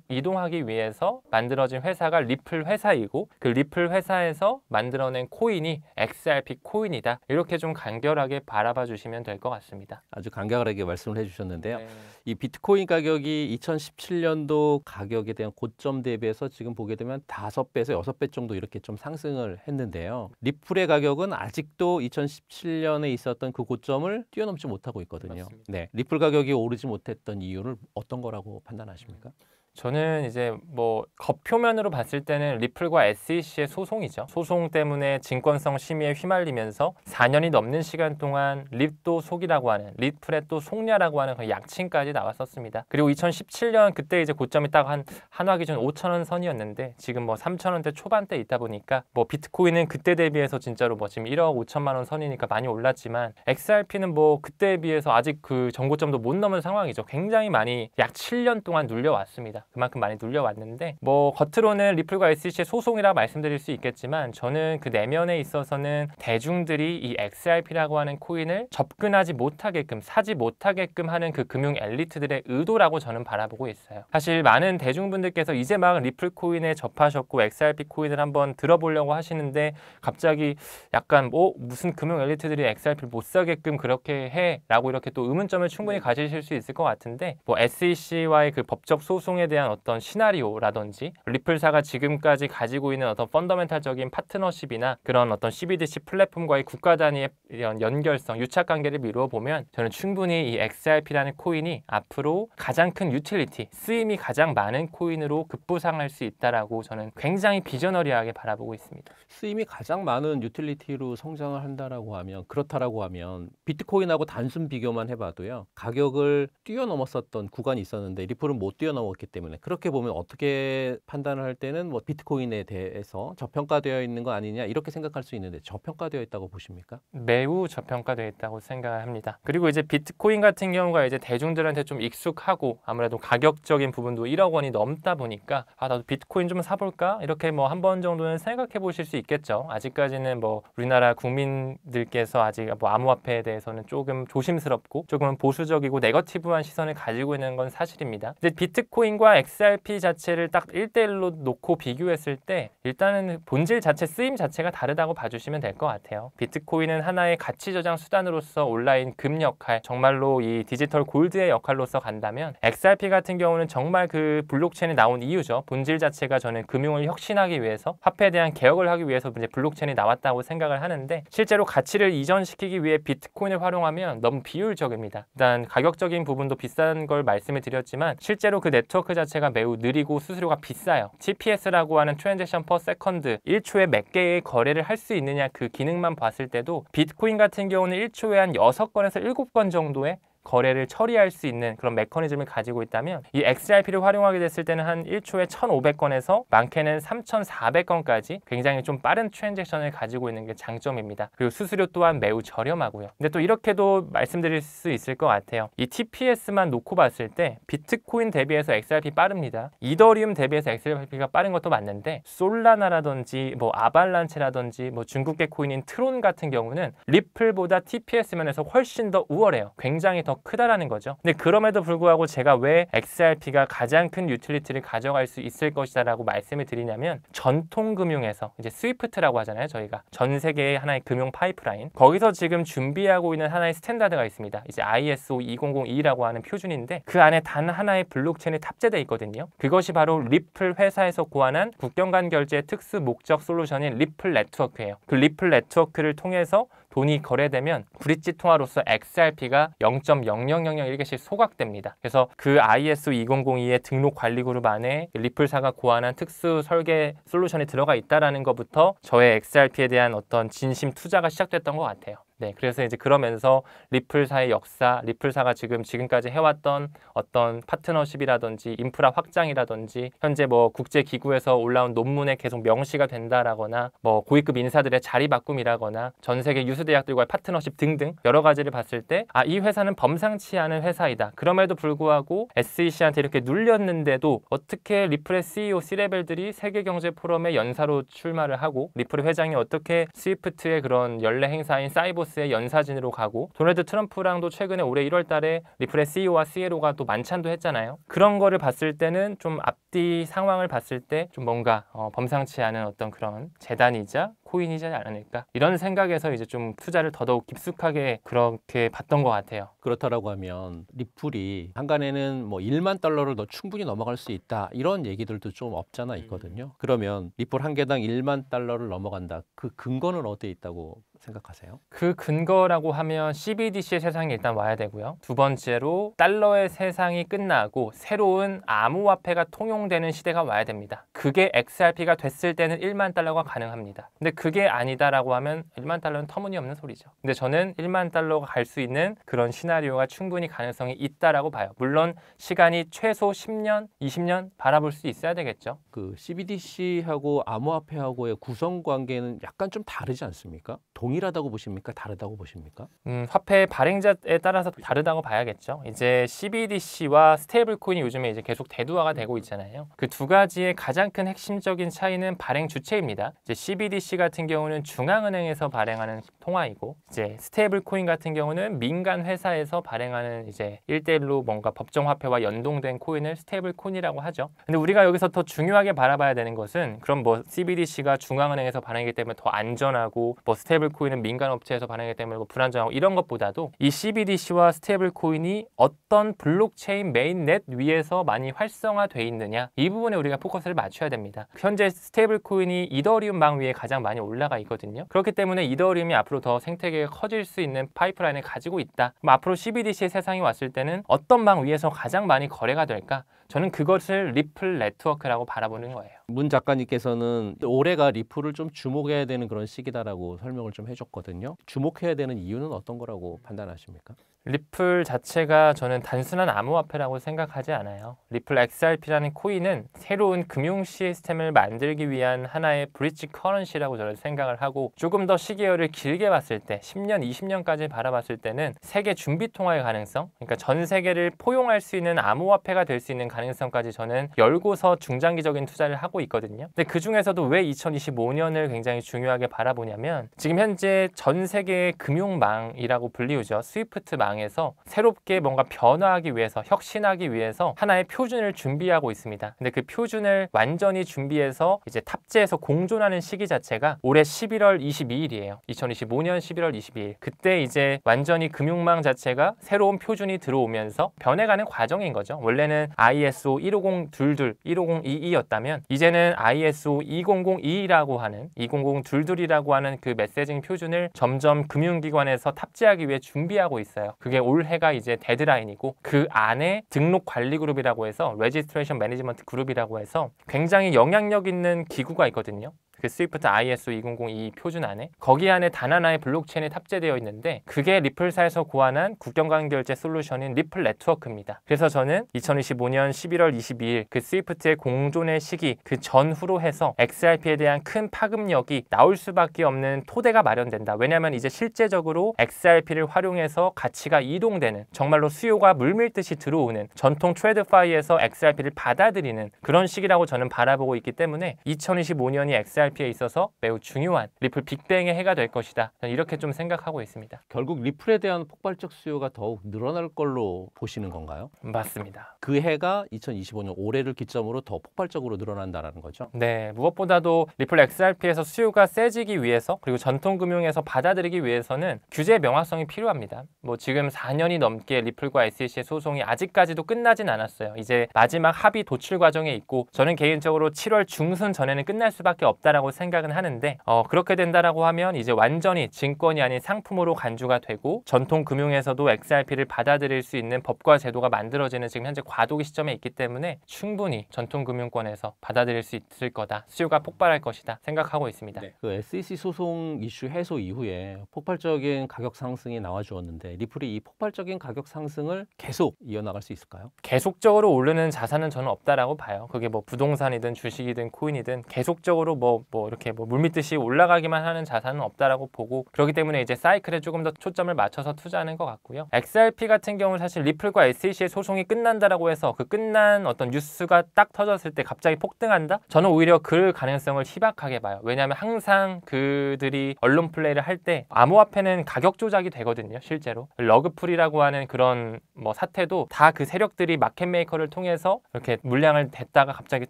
이동하기 위해서 만들어진 회사가 리플 회사이고 그 리플 회사에서 만들어낸 코인이 XRP 코인이다. 이렇게 좀 간결하게 바라봐 주시면 될 것 같습니다. 아주 간결하게 말씀을 해주셨는데요. 네. 이 비트코인 가격이 2017년도 가격에 대한 고점 대비해서 지금 보게 되면 5배에서 6배 정도 이렇게 좀 상승을 했는데요. 리플의 가격은 아직도 2017년에 있었던 그 고점을 뛰어넘지 못하고 있거든요. 맞습니다. 네, 리플 가격이 오르지 못했던 이유를 어떤 거라고 판단하십니까? 저는 이제 뭐 겉표면으로 봤을 때는 리플과 SEC의 소송이죠. 소송 때문에 증권성 심의에 휘말리면서 4년이 넘는 시간 동안 립도 속이라고 하는 리플의 또 속냐라고 하는 그 약칭까지 나왔었습니다. 그리고 2017년 그때 이제 고점이 딱 한화 기준 5,000원 선이었는데 지금 뭐 3,000원대 초반대 있다 보니까 뭐 비트코인은 그때 대비해서 진짜로 뭐 지금 1억 5천만 원 선이니까 많이 올랐지만 XRP는 뭐 그때에 비해서 아직 그 정고점도 못 넘은 상황이죠. 굉장히 많이 약 7년 동안 눌려왔습니다. 그만큼 많이 눌려왔는데 뭐 겉으로는 리플과 SEC의 소송이라 말씀드릴 수 있겠지만 저는 그 내면에 있어서는 대중들이 이 XRP라고 하는 코인을 접근하지 못하게끔 사지 못하게끔 하는 그 금융 엘리트들의 의도라고 저는 바라보고 있어요. 사실 많은 대중분들께서 이제 막 리플 코인에 접하셨고 XRP 코인을 한번 들어보려고 하시는데 갑자기 약간 뭐 무슨 금융 엘리트들이 XRP를 못 사게끔 그렇게 해 라고 이렇게 또 의문점을 충분히 가지실 수 있을 것 같은데 뭐 SEC와의 그 법적 소송에 대한 어떤 시나리오라든지 리플사가 지금까지 가지고 있는 어떤 펀더멘탈적인 파트너십이나 그런 어떤 CBDC 플랫폼과의 국가 단위의 연결성, 유착 관계를 미루어 보면 저는 충분히 이 XRP라는 코인이 앞으로 가장 큰 유틸리티, 쓰임이 가장 많은 코인으로 급부상할 수 있다라고 저는 굉장히 비저너리하게 바라보고 있습니다. 쓰임이 가장 많은 유틸리티로 성장을 한다라고 하면 그렇다라고 하면 비트코인하고 단순 비교만 해봐도요. 가격을 뛰어넘었었던 구간이 있었는데 리플은 못 뛰어넘었기 때문에 그렇게 보면 어떻게 판단을 할 때는 뭐 비트코인에 대해서 저평가되어 있는 거 아니냐 이렇게 생각할 수 있는데 저평가되어 있다고 보십니까? 매우 저평가되어 있다고 생각합니다. 그리고 이제 비트코인 같은 경우가 이제 대중들한테 좀 익숙하고 아무래도 가격적인 부분도 1억 원이 넘다 보니까 아 나도 비트코인 좀 사볼까? 이렇게 뭐 한 번 정도는 생각해 보실 수 있겠죠. 아직까지는 뭐 우리나라 국민들께서 아직 뭐 암호화폐에 대해서는 조금 조심스럽고 조금 보수적이고 네거티브한 시선을 가지고 있는 건 사실입니다. 이제 비트코인과 비트코인과 XRP 자체를 딱 1대1로 놓고 비교했을 때 일단은 본질 자체 쓰임 자체가 다르다고 봐주시면 될 것 같아요. 비트코인은 하나의 가치 저장 수단으로서 온라인 금 역할, 정말로 이 디지털 골드의 역할로서 간다면 XRP 같은 경우는 정말 그 블록체인이 나온 이유죠. 본질 자체가 저는 금융을 혁신하기 위해서, 화폐에 대한 개혁을 하기 위해서 이제 블록체인이 나왔다고 생각을 하는데, 실제로 가치를 이전시키기 위해 비트코인을 활용하면 너무 비효율적입니다. 일단 가격적인 부분도 비싼 걸 말씀을 드렸지만 실제로 그 네트워크 자체가 매우 느리고 수수료가 비싸요. TPS라고 하는 트랜잭션 퍼 세컨드, 1초에 몇 개의 거래를 할 수 있느냐, 그 기능만 봤을 때도 비트코인 같은 경우는 1초에 한 6건에서 7건 정도의 거래를 처리할 수 있는 그런 메커니즘을 가지고 있다면, 이 XRP를 활용하게 됐을 때는 한 1초에 1,500건에서 많게는 3,400건까지 굉장히 좀 빠른 트랜잭션을 가지고 있는 게 장점입니다. 그리고 수수료 또한 매우 저렴하고요. 근데 또 이렇게도 말씀드릴 수 있을 것 같아요. 이 TPS만 놓고 봤을 때 비트코인 대비해서 XRP 빠릅니다. 이더리움 대비해서 XRP가 빠른 것도 맞는데, 솔라나라든지 뭐 아발란체라든지 뭐 중국계 코인인 트론 같은 경우는 리플보다 TPS 면에서 훨씬 더 우월해요. 굉장히 더 크다라는 거죠. 근데 그럼에도 불구하고 제가 왜 XRP가 가장 큰 유틸리티를 가져갈 수 있을 것이다 라고 말씀을 드리냐면, 전통 금융에서 이제 스위프트라고 하잖아요. 저희가 전 세계의 하나의 금융 파이프라인, 거기서 지금 준비하고 있는 하나의 스탠다드가 있습니다. 이제 ISO 2002라고 하는 표준인데, 그 안에 단 하나의 블록체인이 탑재되어 있거든요. 그것이 바로 리플 회사에서 고안한 국경 간 결제 특수 목적 솔루션인 리플 네트워크예요. 그 리플 네트워크를 통해서 돈이 거래되면 브릿지 통화로서 XRP가 0.00001개씩 소각됩니다. 그래서 그 ISO 2002의 등록 관리 그룹 안에 리플사가 고안한 특수 설계 솔루션이 들어가 있다라는 것부터 저의 XRP에 대한 어떤 진심 투자가 시작됐던 것 같아요. 네, 그래서 이제 그러면서 리플사의 역사, 리플사가 지금까지 해왔던 어떤 파트너십이라든지 인프라 확장이라든지, 현재 뭐 국제기구에서 올라온 논문에 계속 명시가 된다라거나, 뭐 고위급 인사들의 자리 바꿈이라거나, 전 세계 유수대학들과의 파트너십 등등 여러 가지를 봤을 때, 아, 이 회사는 범상치 않은 회사이다. 그럼에도 불구하고 SEC한테 이렇게 눌렸는데도 어떻게 리플의 CEO C레벨들이 세계경제포럼에 연사로 출마를 하고, 리플 회장이 어떻게 스위프트의 그런 연례 행사인 사이버 의 연사진으로 가고, 도널드 트럼프랑도 최근에 올해 1월 달에 리플의 CEO와 CLO가 또 만찬도 했잖아요. 그런 거를 봤을 때는 좀 앞뒤 상황을 봤을 때 좀 뭔가 범상치 않은 어떤 그런 재단이자 코인이지 않을까, 이런 생각에서 이제 좀 투자를 더더욱 깊숙하게 그렇게 봤던 것 같아요. 그렇다라고 하면 리플이 한간에는 뭐 1만 달러를 더 충분히 넘어갈 수 있다, 이런 얘기들도 좀 없잖아 있거든요. 그러면 리플 한 개당 1만 달러를 넘어간다, 그 근거는 어디에 있다고 생각하세요? 그 근거라고 하면 CBDC의 세상이 일단 와야 되고요. 두 번째로 달러의 세상이 끝나고 새로운 암호화폐가 통용되는 시대가 와야 됩니다. 그게 XRP가 됐을 때는 1만 달러가 가능합니다. 근데 그게 아니다라고 하면 1만 달러는 터무니없는 소리죠. 근데 저는 1만 달러가 갈 수 있는 그런 시나리오가 충분히 가능성이 있다라고 봐요. 물론 시간이 최소 10년, 20년 바라볼 수 있어야 되겠죠. 그 CBDC하고 암호화폐하고의 구성 관계는 약간 좀 다르지 않습니까? 동일하다고 보십니까? 다르다고 보십니까? 화폐 발행자에 따라서 다르다고 봐야겠죠. 이제 CBDC와 스테이블 코인이 요즘에 이제 계속 대두화가 되고 있잖아요. 그 두 가지의 가장 큰 핵심적인 차이는 발행 주체입니다. 이제 CBDC 같은 경우는 중앙은행에서 발행하는 통화이고, 이제 스테이블 코인 같은 경우는 민간 회사에서 발행하는 이제 1대1로 뭔가 법정 화폐와 연동된 코인을 스테이블 코인이라고 하죠. 근데 우리가 여기서 더 중요하게 바라봐야 되는 것은, 그럼 뭐 CBDC가 중앙은행에서 발행하기 때문에 더 안전하고, 뭐 스테이블 코인은 민간 업체에서 발행하기 때문에 뭐 불안정하고, 이런 것보다도 이 CBDC와 스테이블 코인이 어떤 블록체인 메인넷 위에서 많이 활성화돼 있느냐, 이 부분에 우리가 포커스를 맞춰야 됩니다. 현재 스테이블 코인이 이더리움 망 위에 가장 많이 올라가 있거든요. 그렇기 때문에 이더리움이 앞으로 더 생태계가 커질 수 있는 파이프라인을 가지고 있다. 그럼 앞으로 CBDC의 세상이 왔을 때는 어떤 망 위에서 가장 많이 거래가 될까? 저는 그것을 리플 네트워크라고 바라보는 거예요. 문 작가님께서는 올해가 리플을 좀 주목해야 되는 그런 시기다라고 설명을 좀 해줬거든요. 주목해야 되는 이유는 어떤 거라고 판단하십니까? 리플 자체가 저는 단순한 암호화폐라고 생각하지 않아요. 리플 XRP라는 코인은 새로운 금융 시스템을 만들기 위한 하나의 브릿지 커런시라고 저는 생각을 하고, 조금 더 시계열을 길게 봤을 때 10년, 20년까지 바라봤을 때는 세계 준비 통화의 가능성, 그러니까 전 세계를 포용할 수 있는 암호화폐가 될 수 있는 가능성까지 저는 열고서 중장기적인 투자를 하고 있거든요. 근데 그 중에서도 왜 2025년을 굉장히 중요하게 바라보냐면 지금 현재 전 세계의 금융망이라고 불리우죠. 스위프트망에서 새롭게 뭔가 변화하기 위해서 혁신하기 위해서 하나의 표준을 준비하고 있습니다. 근데 그 표준을 완전히 준비해서 이제 탑재해서 공존하는 시기 자체가 올해 11월 22일이에요. 2025년 11월 22일. 그때 이제 완전히 금융망 자체가 새로운 표준이 들어오면서 변해가는 과정인 거죠. 원래는 ISO 15022, 15022였다면 이제는 ISO 2002라고 하는 2002이라고 하는 그 메시징 표준을 점점 금융기관에서 탑재하기 위해 준비하고 있어요. 그게 올해가 이제 데드라인이고 그 안에 등록 관리 그룹이라고 해서 레지스트레이션 매니지먼트 그룹이라고 해서 굉장히 영향력 있는 기구가 있거든요. 그 스위프트 ISO 2002 표준 안에 거기 안에 단 하나의 블록체인이 탑재되어 있는데 그게 리플사에서 고안한 국경간 결제 솔루션인 리플 네트워크입니다. 그래서 저는 2025년 11월 22일 그 스위프트의 공존의 시기 그 전후로 해서 XRP에 대한 큰 파급력이 나올 수밖에 없는 토대가 마련된다. 왜냐하면 이제 실제적으로 XRP를 활용해서 가치가 이동되는 정말로 수요가 물밀듯이 들어오는 전통 트레드파이에서 XRP를 받아들이는 그런 시기라고 저는 바라보고 있기 때문에 2025년이 XRP에 있어서 매우 중요한 리플 빅뱅의 해가 될 것이다. 저는 이렇게 좀 생각하고 있습니다. 결국 리플에 대한 폭발적 수요가 더욱 늘어날 걸로 보시는 건가요? 맞습니다. 그 해가 2025년 올해를 기점으로 더 폭발적으로 늘어난다는 거죠? 네, 무엇보다도 리플 XRP에서 수요가 세지기 위해서 그리고 전통금융에서 받아들이기 위해서는 규제 명확성이 필요합니다. 뭐 지금 4년이 넘게 리플과 SEC의 소송이 아직까지도 끝나진 않았어요. 이제 마지막 합의 도출 과정에 있고 저는 개인적으로 7월 중순 전에는 끝날 수밖에 없다라고 생각은 하는데 그렇게 된다라고 하면 이제 완전히 증권이 아닌 상품으로 간주가 되고 전통금융에서도 XRP를 받아들일 수 있는 법과 제도가 만들어지는 지금 현재 과도기 시점에 있기 때문에 충분히 전통금융권에서 받아들일 수 있을 거다. 수요가 폭발할 것이다 생각하고 있습니다. 네. 그 SEC 소송 이슈 해소 이후에 폭발적인 가격 상승이 나와주었는데 리플이 이 폭발적인 가격 상승을 계속 이어나갈 수 있을까요? 계속적으로 오르는 자산은 저는 없다라고 봐요. 그게 뭐 부동산이든 주식이든 코인이든 계속적으로 뭐 이렇게 뭐 물밀듯이 올라가기만 하는 자산은 없다라고 보고 그렇기 때문에 이제 사이클에 조금 더 초점을 맞춰서 투자하는 것 같고요. XRP 같은 경우는 사실 리플과 SEC의 소송이 끝난다라고 해서 그 끝난 어떤 뉴스가 딱 터졌을 때 갑자기 폭등한다? 저는 오히려 그 가능성을 희박하게 봐요. 왜냐하면 항상 그들이 언론 플레이를 할 때 암호화폐는 가격 조작이 되거든요. 실제로 러그풀이라고 하는 그런 뭐 사태도 다 그 세력들이 마켓 메이커를 통해서 이렇게 물량을 댔다가 갑자기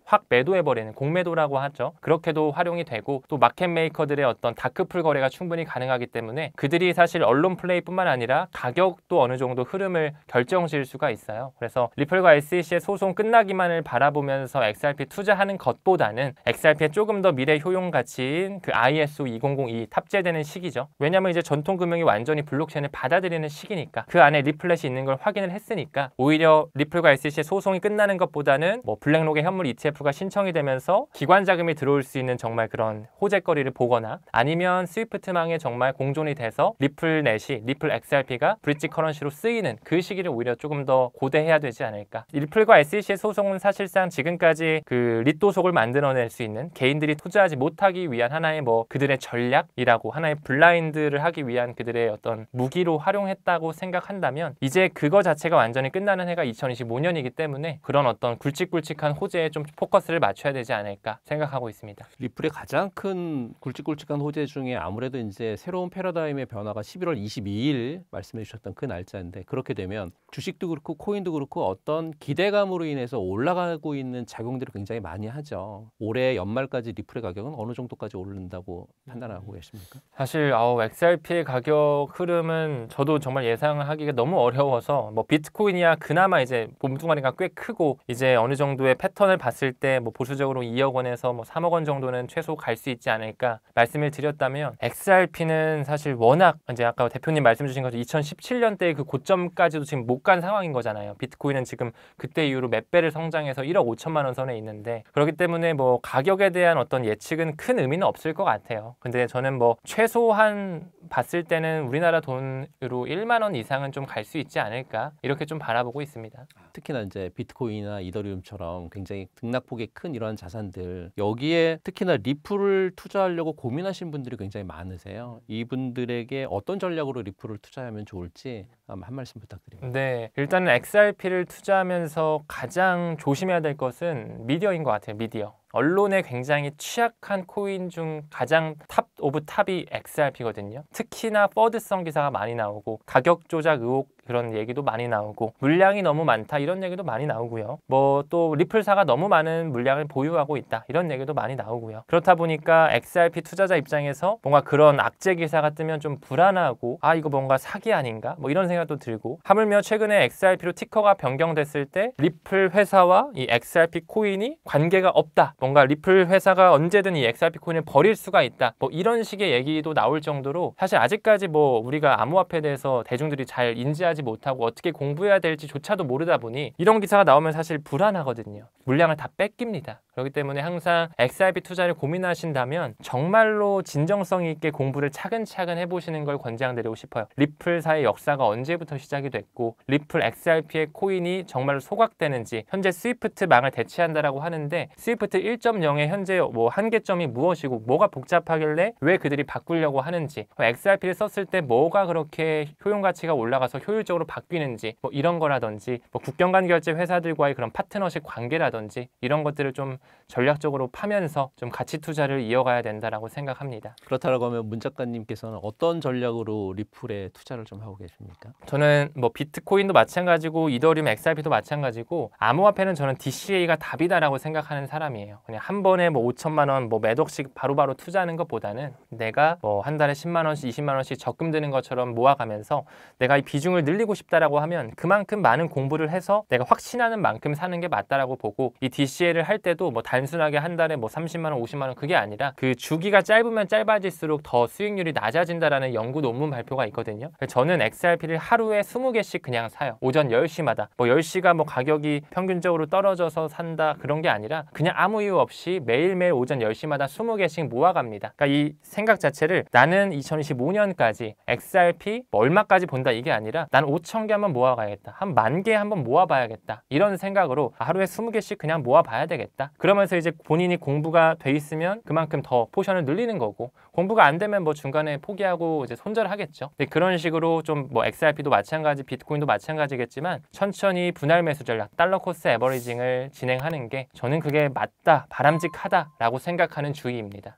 확 매도해버리는 공매도라고 하죠. 그렇게도 활용이 되고 또 마켓 메이커들의 어떤 다크풀 거래가 충분히 가능하기 때문에 그들이 사실 언론 플레이뿐만 아니라 가격도 어느 정도 흐름을 결정지을 수가 있어요. 그래서 리플과 SEC의 소송 끝나기만을 바라보면서 XRP 투자하는 것보다는 XRP의 조금 더 미래 효용 가치인 그 ISO 2002 탑재되는 시기죠. 왜냐하면 이제 전통금융이 완전히 블록체인을 받아들이는 시기니까 그 안에 리플렛이 있는 걸 확인을 했으니까 오히려 리플과 SEC의 소송이 끝나는 것보다는 뭐 블랙록의 현물 ETF가 신청이 되면서 기관 자금이 들어올 수 있는 정말 그런 호재거리를 보거나 아니면 스위프트망에 정말 공존이 돼서 리플넷이 리플 XRP가 브릿지 커런시로 쓰이는 그 시기를 오히려 조금 더 고대해야 되지 않을까. 리플과 SEC의 소송은 사실상 지금까지 그 리또속을 만들어낼 수 있는 개인들이 투자하지 못하기 위한 하나의 뭐 그들의 전략이라고 하나의 블라인드를 하기 위한 그들의 어떤 무기로 활용했다고 생각한다면 이제 그거 자체가 완전히 끝나는 해가 2025년이기 때문에 그런 어떤 굵직굵직한 호재에 좀 포커스를 맞춰야 되지 않을까 생각하고 있습니다. 리플의 가장 큰 굵직굵직한 호재 중에 아무래도 이제 새로운 패러다임의 변화가 11월 22일 말씀해 주셨던 그 날짜인데 그렇게 되면 주식도 그렇고 코인도 그렇고 어떤 기대감으로 인해서 올라가고 있는 작용들을 굉장히 많이 하죠. 올해 연말까지 리플의 가격은 어느 정도까지 오른다고 판단하고 계십니까? 사실 XRP의 가격 흐름은 저도 정말 예상하기가 너무 어려워서 뭐 비트코인이야 그나마 이제 몸뚱아리가 꽤 크고 이제 어느 정도의 패턴을 봤을 때 뭐 보수적으로 2억 원에서 뭐 3억 원 정도는 최소 갈 수 있지 않을까 말씀을 드렸다면 XRP는 사실 워낙 이제 아까 대표님 말씀 주신 것처럼 2017년대 그 고점까지도 지금 못 간 상황인 거잖아요. 비트코인은 지금 그때 이후로 몇 배를 성장해서 1억 5천만 원 선에 있는데 그렇기 때문에 뭐 가격에 대한 어떤 예측은 큰 의미는 없을 것 같아요. 근데 저는 뭐 최소한 봤을 때는 우리나라 돈으로 1만 원 이상은 좀 갈 수 있지 않을까 이렇게 좀 바라보고 있습니다. 특히나 이제 비트코인이나 이더리움처럼 굉장히 등락폭이 큰 이러한 자산들 여기에 특히나 리플을 투자하려고 고민하신 분들이 굉장히 많으세요. 이분들에게 어떤 전략으로 리플을 투자하면 좋을지 한 말씀 부탁드립니다. 네, 일단은 XRP를 투자하면서 가장 조심해야 될 것은 미디어인 것 같아요. 미디어. 언론에 굉장히 취약한 코인 중 가장 탑 오브 탑이 XRP거든요. 특히나 퍼드성 기사가 많이 나오고 가격 조작 의혹 그런 얘기도 많이 나오고 물량이 너무 많다 이런 얘기도 많이 나오고요. 뭐 또 리플사가 너무 많은 물량을 보유하고 있다 이런 얘기도 많이 나오고요. 그렇다 보니까 XRP 투자자 입장에서 뭔가 그런 악재 기사가 뜨면 좀 불안하고 아 이거 뭔가 사기 아닌가 뭐 이런 생각도 들고 하물며 최근에 XRP로 티커가 변경됐을 때 리플 회사와 이 XRP 코인이 관계가 없다. 뭔가 리플 회사가 언제든 이 XRP 코인을 버릴 수가 있다. 뭐 이런 식의 얘기도 나올 정도로 사실 아직까지 뭐 우리가 암호화폐에 대해서 대중들이 잘 인지하지 못하고 어떻게 공부해야 될지조차도 모르다 보니 이런 기사가 나오면 사실 불안하거든요. 물량을 다 뺏깁니다. 그렇기 때문에 항상 XRP 투자를 고민하신다면 정말로 진정성 있게 공부를 차근차근 해보시는 걸 권장드리고 싶어요. 리플사의 역사가 언제부터 시작이 됐고 리플 XRP의 코인이 정말로 소각되는지 현재 스위프트 망을 대체한다라고 하는데 스위프트 1.0의 현재 뭐 한계점이 무엇이고 뭐가 복잡하길래 왜 그들이 바꾸려고 하는지 XRP를 썼을 때 뭐가 그렇게 효용 가치가 올라가서 효율적으로 바뀌는지 뭐 이런 거라든지 뭐 국경 간 결제 회사들과의 그런 파트너십 관계라든지 이런 것들을 좀 전략적으로 파면서 좀 가치 투자를 이어가야 된다라고 생각합니다. 그렇다고 하면 문 작가님께서는 어떤 전략으로 리플에 투자를 좀 하고 계십니까? 저는 뭐 비트코인도 마찬가지고 이더리움 XRP도 마찬가지고 암호화폐는 저는 DCA가 답이다라고 생각하는 사람이에요. 그냥 한 번에 뭐 5천만 원 뭐 몇 억씩 바로바로 투자하는 것보다는 내가 뭐 한 달에 10만 원씩 20만 원씩 적금 드는 것처럼 모아가면서 내가 이 비중을 늘리고 싶다라고 하면 그만큼 많은 공부를 해서 내가 확신하는 만큼 사는 게 맞다라고 보고 이 DCA를 할 때도 뭐 단순하게 한 달에 뭐 30만 원, 50만 원 그게 아니라 그 주기가 짧으면 짧아질수록 더 수익률이 낮아진다라는 연구 논문 발표가 있거든요. 저는 XRP를 하루에 20개씩 그냥 사요. 오전 10시마다. 뭐 10시가 뭐 가격이 평균적으로 떨어져서 산다 그런 게 아니라 그냥 아무 이유 없이 매일매일 오전 10시마다 20개씩 모아갑니다. 그러니까 이 생각 자체를 나는 2025년까지 XRP 뭐 얼마까지 본다 이게 아니라 난 5천 개 한번 모아가야겠다. 한 10,000개 한번 모아봐야겠다. 이런 생각으로 하루에 20개씩 그냥 모아봐야 되겠다. 그러면서 이제 본인이 공부가 돼 있으면 그만큼 더 포션을 늘리는 거고 공부가 안 되면 뭐 중간에 포기하고 이제 손절하겠죠. 근데 그런 식으로 좀 뭐 XRP도 마찬가지, 비트코인도 마찬가지겠지만 천천히 분할 매수 전략, 달러 코스트 에버리징을 진행하는 게 저는 그게 맞다, 바람직하다라고 생각하는 주의입니다.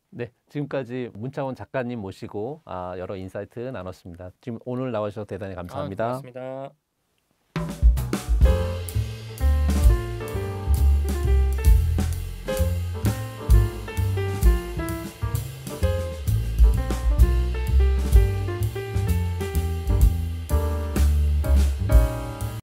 네, 지금까지 문창원 작가님 모시고 여러 인사이트 나눴습니다. 지금 오늘 나와주셔서 대단히 감사합니다. 고맙습니다.